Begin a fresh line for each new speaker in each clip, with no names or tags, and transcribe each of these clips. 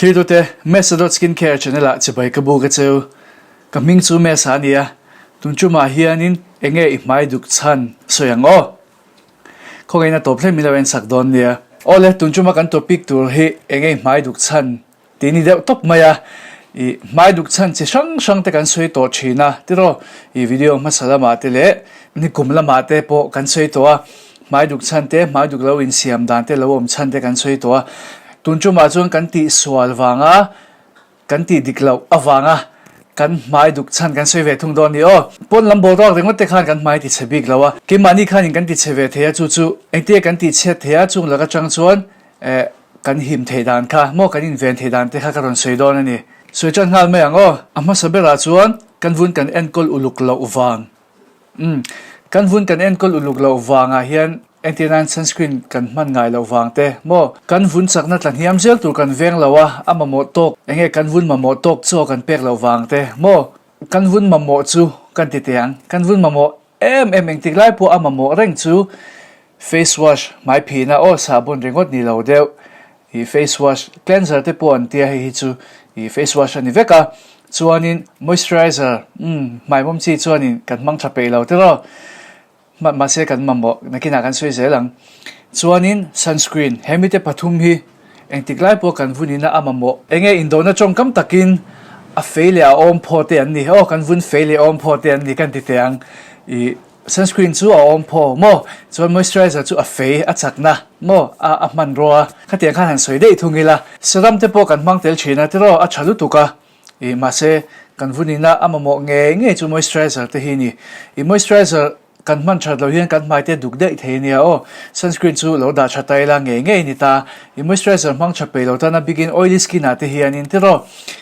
khi tôi te Mesadot Skincare channel la chibai kabu ka cheu kaming chu me sa nia tun chu ma hianin enge I mai duk chan soyang o khongai na top le milawen sak don nia ole tun chu ma kan topic tur he enge mai duk chan tini de top maya I mai duk chan che sang te kan soi to china tiro I video masala ma te le ni kumla ma te po kan soi to a mai duk chan te mai duk lo in siam dan te lo om chan te kan soi to a tun chu ma chuan kan ti swal wanga kan ti diklo awanga kan mai duk chan kan soi ve thung don ni o pon lambo ro rengot te khan kan mai ti chebik lawa ke mani khan kan ti cheve thea chu chu ente kan ti che thea chung laga chang chuan kan him the dan kha mo kan in ven the dan te kha karon soi don ani soi chan ngal me ango ama sabera chuan kan vun kan enkol uluk lo uwang kan vun kan enkol uluk lo uwanga hian anti-nan sunscreen kan man ngai lo wang te mo kan vun sakna tlan hiam zel tur kan veng lawa ama mo tok enge kan vun ma mo tok cho kan pek lo wang te mo kan vun ma mo chu kan ti tiang kan vun ma mo eng tik lai po ama mo reng chu face wash mai phina o sabon ringot ni lo deu I face wash cleanser te po an tia hi chu I face wash ani veka chuanin moisturizer mai mom chi chuanin kan mang thape lo te ro ma se kan mambo nakina kan soi zelang chuanin sunscreen hemite pathum hi engtiklai po kan vunina amamo enge indona chongkam takin a failure om phote an ni ho kan vun failure om phote an ni kan ti teang I sunscreen chu a om pho mo chuan moisturizer chu a fe a chakna mo a man ro khatiang khan han soi dei thungila serum te po kan mang tel china te ro a chalu tuka I ma se kan vunina amamo nge chu moisturizer te hi ni I moisturizer kan man chat lo hian kan mai te duk dei the nia o sunscreen chu lo da chatai la nge ni ta I moisturizer mang chape lo ta na begin oily skin ate hian in tiro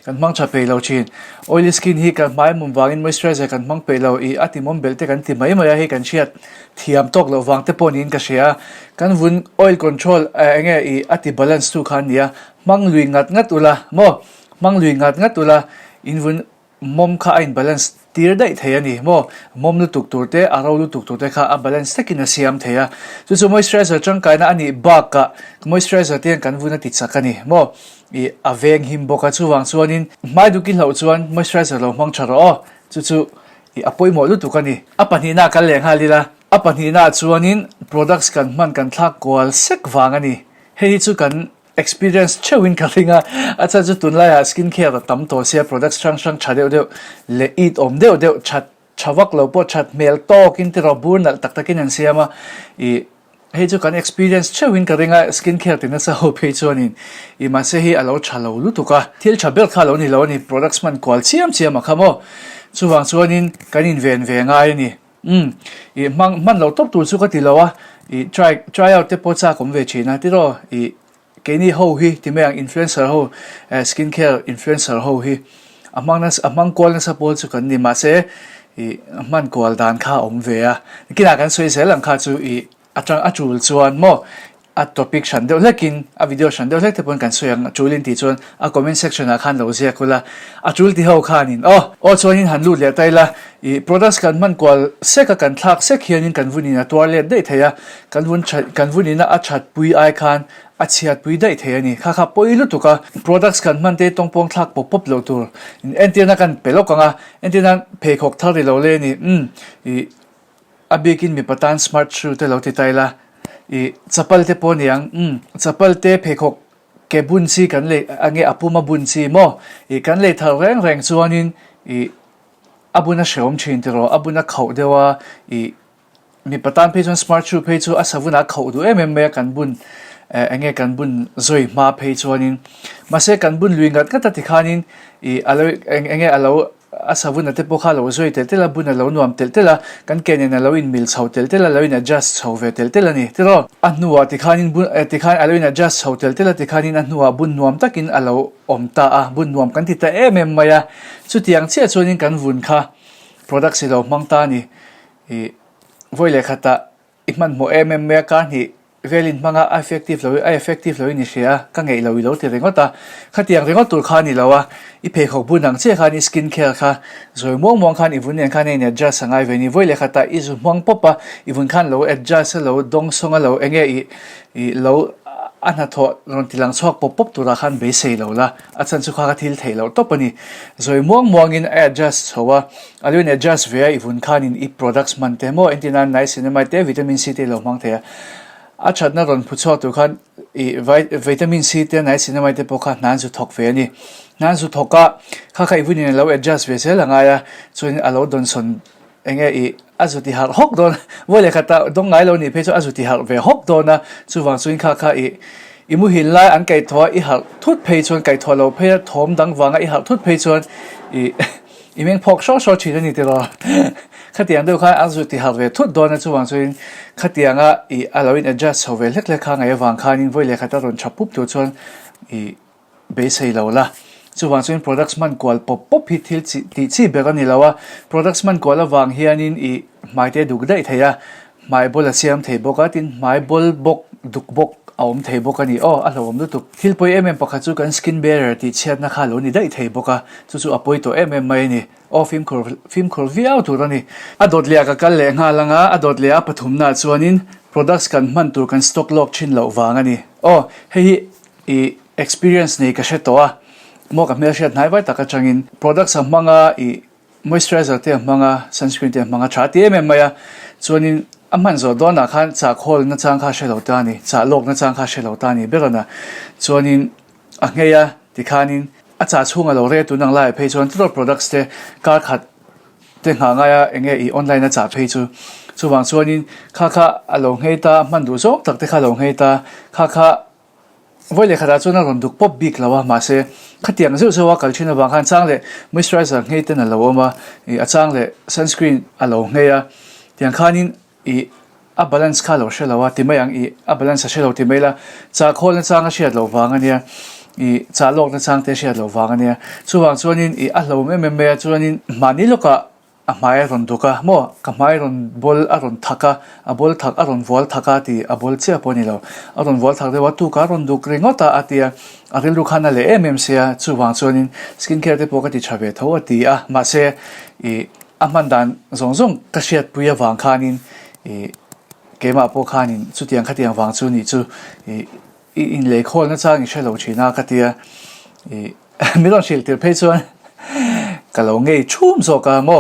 kan mang chape lo chin oily skin hi kan mai mum wangin moisturizer kan mang pe lo I ati mom belte kan ti mai hi kan chiat thiam tok lo wang te ponin ka shia kan vun oil control enge I ati balance tu khan nia mang lui ngat ula mo mang lui ngat ula in vun mom kha in balance tir dai thayani mo mom lu tuk tur te aro lu tuk tur te kha a balance takin a siam thaya chu moisturizer chang kai na ani ba ka moisturizer te kan vuna ti chakani mo I aveng him boka chuwang chuanin mai dukin lo chuan moisturizer lo mang charo chu I apoi mo lu tukani apani na kal leng halila apani na chuanin products kan man kan thak kwal sek wangani hei chu kan experience chewin kalinga acha chu tunlaya skincare tam to sia products sang chadeu deu le it om deu chat chawak lo po chat mel tok in tiro burnal taktakin an siama I hei chu kan experience chewin kalinga skincare tina sa ho phe chuanin I ma se hi alo chalo lu tuka thil chabel kha lo ni products man kwal chiam khamo chuwang chuanin kanin ven ngai ni I man lo top tu chu ka ti lawa I try out te po cha kom ve china tiro I keni ho hi timeang influencer ho skincare influencer ho hi amang kwal na sapol chu kan ni ma se I man kwal dan kha om ve a kina kan soi se lang kha chu I atang achul chuan mo a topic shan deuh lekin a video shan deuh lek te pon kan soyang chulin ti chuan a comment section a khan lo zia kula a chul ti ho khanin o chuanin han lu le taila I products kan man kwal seka kan thak sek hianin kan vunina toilet dei theya kan vunina a chat pui ai khan a chiat pui dei the ani kha poilu tuka products kan man te tongpong thak pop lo tur in entina kan pelokanga entina phekok thari lo le ni I abikin mi patan smart shoe te lo ti taila I chapal te po niang chapal te phekok ke bunsi kan le ange apuma bunsi mo I kan le thar reng chuanin I abuna shom chin tero abuna khau dewa I mi patan phe smart shoe phe chu asavuna khau du me kan bun enge kan bun zoi ma phe chuanin mase kan bun luingat ka ta tikhanin I alo enge alo asavuna te pokha lo zoi tel bun lo nuam tel kan kenen alo in mil chau tel alo in adjust chau ve tel ani tiro anuwa tikhanin bun tikhan alo in adjust chau tel tikhanin anuwa bun nuam takin alo omta a bun nuam kan ti ta maya chutiang che chuanin kan vun kha product se lo mangta ni I voile khata ikman mo me ka ni velin manga effective lo ni sia ka ngei lo ti rengota khatiang rengot tur khani lawa I phekho bunang che khani skincare kha zoi mong khan ivun en khan ne adjust sangai veni voile khata izu mong popa ivun khan lo adjust lo dong songa lo enge I lo อันนั้นทอรอนติลังชอกปบตัวละคันเบสเซลละอาจารย์สุขากทิลเทลตบนี่สวยม่วงอิน adjust เพราะว่าอันนี้ adjust เวียอีฟุนคันอินอี products มันเตโมเอนตินันไนซินไม่เตวิตามินซีเตลมังเตะอาจารย์นั่นรอนผู้ชอบตัวคันอีวิตามินซีเตไนซินไม่เตปกคันนั้นสุดทอกเวียนี่นั้นสุดทอกก็ข้าใครพูดเนี่ยเรา adjust เวียเสละไงอ่ะส่วนเราโดนสนเองอีอาจุติหัก6 โดนว่าเลยค่ะตรงไงเรานี่เพื่ออาจุติหักเวีย6 โดนนะส่วนส่วนข้าอีมุหินไล่อันไก่ทออีหักทุดเพย์ชวนไก่ทอเราเพื่อทอมดังวังอีหักทุดเพย์ชวนอีเมงพกชอชีนี่ตลอดขัดยังดูค่ะอาจุติหักเวียทุดโดนนะส่วนส่วนขัดยังอีเราอิน adjust เวียเล็กๆข้างไงวังข้านี่ว่าเลยค่ะตอนชับปุ๊บตัวชวนอีเบสให้เราละส่วนส่วน products มันกว่าปบพิทิลที่เบกันนี่แล้วว่า products มันกว่าละวังเฮียนินอีไม่ได้ดูได้เทียไม่บอลเสียมเทบกัตินไม่บอลบกดุกบกเอาเทบกันนี่อ๋ออะไรผมดูตุกทิลปอยปกติกันสกินเบรร์ที่เชียร์นักข่าวนี่ได้เทบกันจู่อปอยตัวไม่นี่อ๋อฟิล์มคอร์วิเอาตัวนี้ดดเลียกันเลยงาลังดดเลียปฐมนาส่วนนี้ products กันมันตัวกันสต็อกล็อกชินเหล่าวางนี่อ๋อเฮ้ย experience นี่ก็เช่นตัวมอกับเมื่อเช่นไหนไว้แต่ก็จังอิน products มังmoisturizer เตะมังsunscreen เตะมังชาติไม่ส่วนนี้มันจะโดนนักขันจากโคลนักจ้างข้าเชลล์ตานี่จากโลกนักจ้างข้าเชลล์ตานี่เบลนะส่วนนี้เงียที่ขานินจากช่วงเราเรียนตัวนังไล่เพย์ส่วนตัว products เตะการขัดเต็งหางเงียออนไลน์นักจ่าเพย์ส่วนนี้ข้าลงให้ตามันดูโซ่ตักเตะข้าลงให้ตาข้าวันเลยขณะช่วงนั้นรอนดูป๊อบบิ๊กแล้วว่ามาเซ่ขัดยังเชื่อว่าการชินบางขันจ้างเลย moisturizer ให้เต้นแล้วว่ามาจ้างเลย sunscreen ลงให้อย่างขานินbalance ข้าเราเชื่อแล้วว่าที่ไม่ยังbalance เชื่อเราที่ไม่ละจากคนนั้นจ้างก็เชื่อเราฟังอันเนี้ยจากโลกนั้นจ้างเตะเชื่อเราฟังอันเนี้ยส่วนนี้เราไม่ส่วนนี้มันนี่ลูกก็ไม่รอนดูกะมั่วก็ไม่รอนบอลรอนทักบอลทักรอนวอลทักที่บอลเชื่อปนนี่เรารอนวอลทักเดี๋ยวว่าตุกรอนดูกริงก็ตาอันเดียเรื่องลูกค้านั่นเลยเสียส่วนนี้สกินแคร์ที่ปกติชอบเท่าที่มาเสียมันดันส่งกระเชียดปุยวังขานินเกมาพวกขานินสุดยังขัดยังวังนี่อินเล่คนนั่นจ้างใช้เราชีน่าขัดยังไม่ต้องชิลเตอร์เพย์ส่วนก็เราเงยชุ่มโซกาโม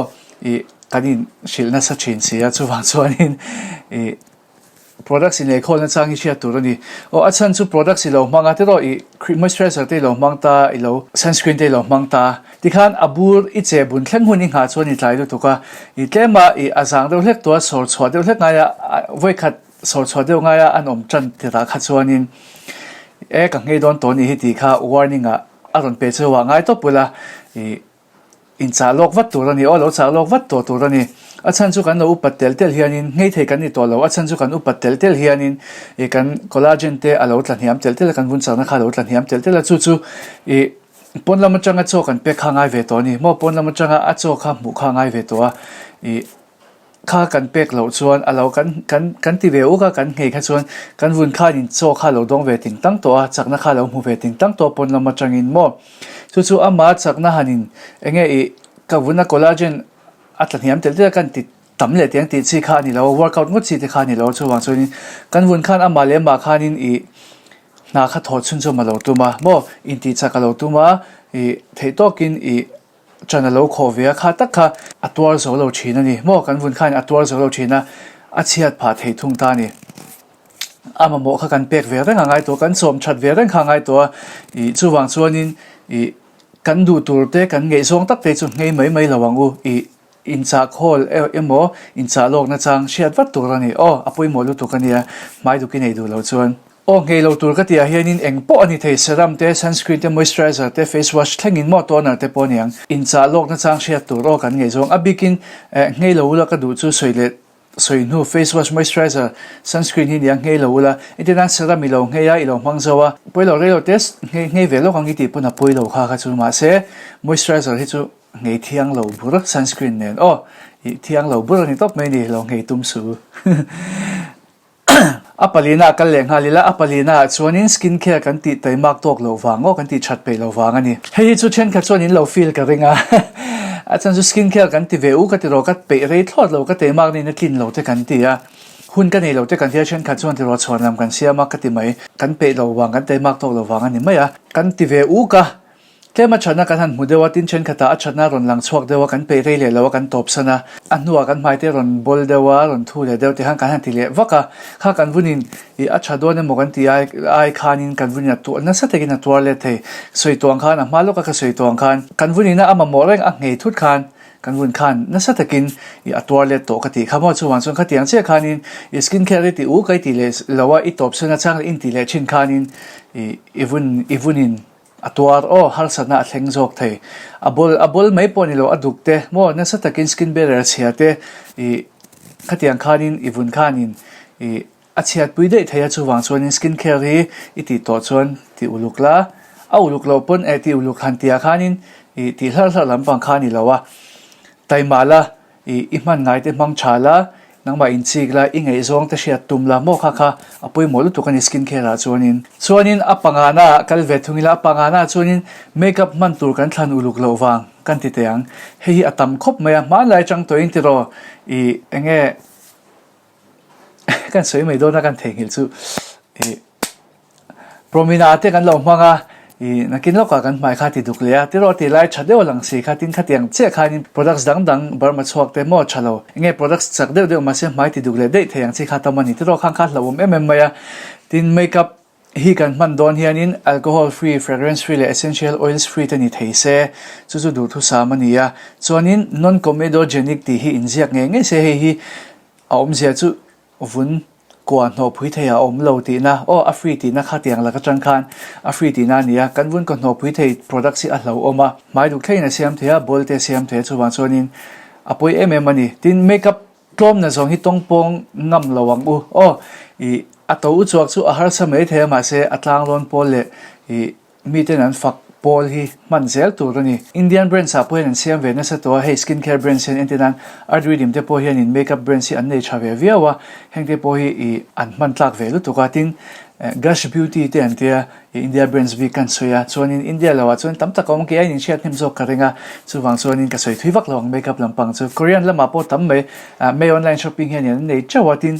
กันนี่ชิลน่าสักชิ้นเสียส่วนนี้products ในคนนั้นจ้างอิเชียตัวนี้อาจารย์จู่ products เรามังอาทิตย์เราcream moisturizer ที่เรามังตาเรา sunscreen ที่เรามังตาที่ขันบูร์อิเจ็บบุญแข็งหุ่นยิ่งหาส่วนนี้หลายตัวก็แค่มาอาจารย์เราเล็กตัวสอดเดียวเล็กไงไว้ขัดสอดเดียวไงอันอมจันที่รักขัดส่วนนี้กังเงยโดนตัวนี้ที่ข้า warning อารมณ์เป็นเชื่อว่าไงตัวปุระอินซาโลกวัดตัวนี้เราซาโลกวัดตัวนี้อาจารย์จุกันเราอุปเตลเฮียนินเงยเทกันนี่ตัวเราอาจารย์จุกันอุปเตลเฮียนินกันคอลลาเจนเตเราตัดเหี่ยมเตลกันวุ้นสารนักข่าวเราตัดเหี่ยมเตลจู่ปนละมันจังอัดโซกันเป็กข้างไงเวตัวนี้มอปนละมันจังอัดโซข้ามหมู่ข้างไงเวตัวข้ากันเป็กเราชวนเรากันที่เวอุกกันเงยกันชวนกันวุ้นข้านินโซข้าเราดงเวติงตั้งตัวจากนักข่าวเราหมู่เวติงตั้งตัวปนละมันจังอินมอจู่มาจากนักหันินเงยกับวุ้นคอลลาเจนอัตลักษณ์เตลกันติดต่ำเลยเตียงติดสีขานี่เรา workout งดสีที่ขานี่เราช่วงส่วนนี้กันวนขันมาเลี้ยมาขานินนาขัดทอดชุนชมาเราตัวมาโมอินติจากเราตัวมาเทตอกินจันเราโควิดขาตักขาอัตัวโซเราชีนั่นนี่โมกันวนขันอัตัวโซเราชีนะอาเชียดผ่าเททุ่งตานี่มาโมขกันเปียกเวรง่ายตัวกันสมชัดเวรง่ายตัวช่วงส่วนนี้กันดูตัวเตกันเงยทรงตักเตจุเงยไม่ระวังอินซาโคลโมอินซาโลกนะจังเชียดวัดตัวนี้อปุยโมลุตัวกันเนี่ยไม่ดูกินให้ดูเราชวนเงยเราตัวก็ที่เฮียนินเองปอนี่เทเซรั่มเตซันสกรีนเตมอยส์เจอไรเซอร์เตเฟสวอชทั้งอินหมดตัวนั้นเตปอนี่ยังอินซาโลกนะจังเชียดตัวกันเงยทรงบิกินเงยเราละก็ดูจู่สวยเลยสวยนู่ face wash moisturizer sunscreen นี่ยังเงยเราละอินเตอร์เน็ตเซรั่มมีเราเงยเราฟังซัวปุยเราเรียกเราเทสเงยเวลเราของอีทีปุ่นปุยเราข้าจู่มาเซ่ moisturizer ที่จู่เงยเที่ยงเราบุรุษ sunscreen เนี่ยเที่ยงเราบุรุษนี่ต้องไม่ดีเราเงยตุ้มสูอัปลีน่ากันแหล่งฮาลิละอัปลีน่าส่วนนี้สกินแคร์กันติดแต่มากตัวเราฟังกันติดชัดไปเราฟังอันนี้ให้จู่เช่นกับส่วนนี้เราฟีลกันเองอาจารย์สกินแคร์กันติเวอุกันติเรากันไปเรททอดเรากันแต่มากนี่นักกินเราแต่กันติหุ่ hun kan nei lo te kan thia chen kha chuan ti ro chhuan lam kan siama ka ti mai kan pe lo wang kan te mak tok lo wang ani mai a kan ti ve u ka tlema thana kan han mudewa tin chen khata a thana ron lang chuak dewa kan pe rei le lo kan top sana anua kan mai te ron bol dewa ron thu le dew te han kan han ti le waka kha kan vunin I a chado ne mogan ti ai khanin kan vunin tu na sa te gin tuar le the soi tuang khan a malo ka soi tuang khan kan vunin na ama moreng a ngei thut khan kan vun khan na sa takin I atwar le to ka ti khamo chuan chuan khatiang che khanin I skin care ti u kai ti le lawa I top sana chang in ti le chin khanin ivunin atwar har sana thleng jok thei abol mai poni lo adukte mo na sa takin skin barrier chiate khatiang khanin ivun khanin achiat puide theya chuwang chuan skin care hi iti to chuan ti ulukla a uluk lo pon ti uluk han tia khanin ti hlar lampang khani lawa taimala iman ngai te mang chala nangma inchigla ingei zong te hriat tumla mo kha apoi molu tukani skin care chuanin apangana kalve thungila apangana chuanin makeup man tur kan thlan uluk lo wang kan ti teang hei atam khop maya ma lai chang toin ti ro enge kan soi mai do na kan thengil chu promenade kan lo manga nakin lo ka kan mai kha ti duklea ti ro ti lai chadeo lang si kha tin khatiang che khanin products dang barma chuak te mo chalo nge products chak deu ma se mai ti dukle dei theyang chi kha tamani ti ro khang kha lawum maya tin makeup hi kan man don hianin alcohol free fragrance free le essential oils free tani theise chu du thu samania chuanin non comedogenic ti hi inziak nge se hi aum zia chu vun quan no phui thei a om lo ti na a free ti na khatiang la ka chang khan a free ti na nia kan vun ko no phui thei product si a lo oma mai du kheina siam thea bolte siam the chuwan chuanin apoi mani tin makeup klom na zong hi tongpong ngam lawang ato u chuak chu a har samai the ma se atlang lon pol le mi ten an fak pol hi manzel tur ni Indian brand sa poin siam ve na sa to hey skin care brand sen entinan adridim te po hian in makeup brand si an nei chave viawa hengte po hi an man tlak ve lu to ka tin Gush Beauty te an tia India brands vi kan soya chuanin India lawa chuan tam tak om ke ai nin chiat nim zok karenga chuwang chuanin ka soi thuiwak lawang makeup lampang chu Korean lama po tam me online shopping hian nei chawatin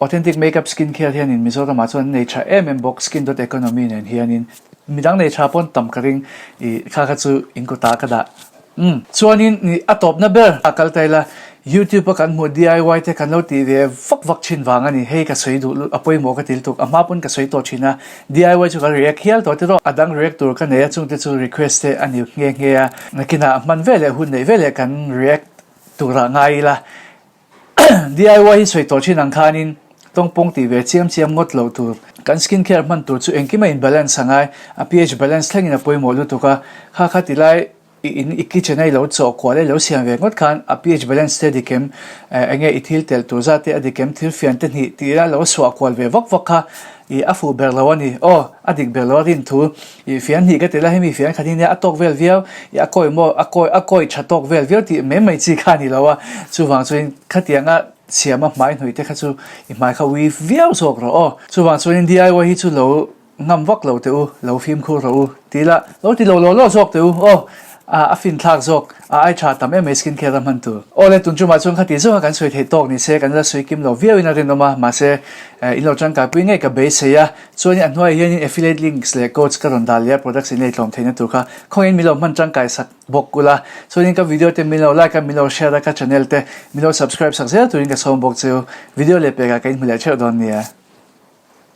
authentic makeup skin care hian in Mizoram ma chuan nei cha box skin.economy nen hian in midang nei cha pon tam karing kha chu inko ta ka da chuanin ni atop na ber akal taila YouTube kan mo DIY te kan lo ti ve vak chin wang ani hei ka soi du apoi mo ka til tuk ama pun ka soi to china DIY chu ka react hial to te ro adang reactor ka ne chung te chu request te ani nge ya nakina man vele hun nei vele kan react tu ra ngai la DIY hi soi to chin ang khanin tongpong ti ve chiam ngot lo tur kan skin care man tur chu engkima in balance sangai a pH balance thlengin apoi mo lu tuka kha tilai in kitchen ai lo cho kwale lo siam ve ngot khan a pH balance steady kem enge ithil tel tu za te adikem thil fian te ni ti la lo swa kwal ve vak kha afu berlawani adik berlawarin thu fian hi ka te la hemi fian khatin ya atok vel viau akoi chatok vel viau ti mai chi khani lawa chuwang chuin khatianga siama mai hnoi te kha chu mai kha wi viau sok ro chuwang chuin DIY hi chu lo ngam vak lo te lo phim khu ro tila lo sok te a fin thak zok ai cha tam skin care man tu ole tun chu ma chung khati zo kan soi the tok ni se kan la soi kim lo viau ina ren ma se in lo chang ka pi nge ka be se ya chuan an hnuai hian affiliate links le codes ka ron dalia products in tlom theina tu kha khoin milo man chang kai sak bok kula chuan ka video te milo like ka milo share ka channel te milo subscribe sak ze tu in ka som bok chu video le pe ka kain mila che don nia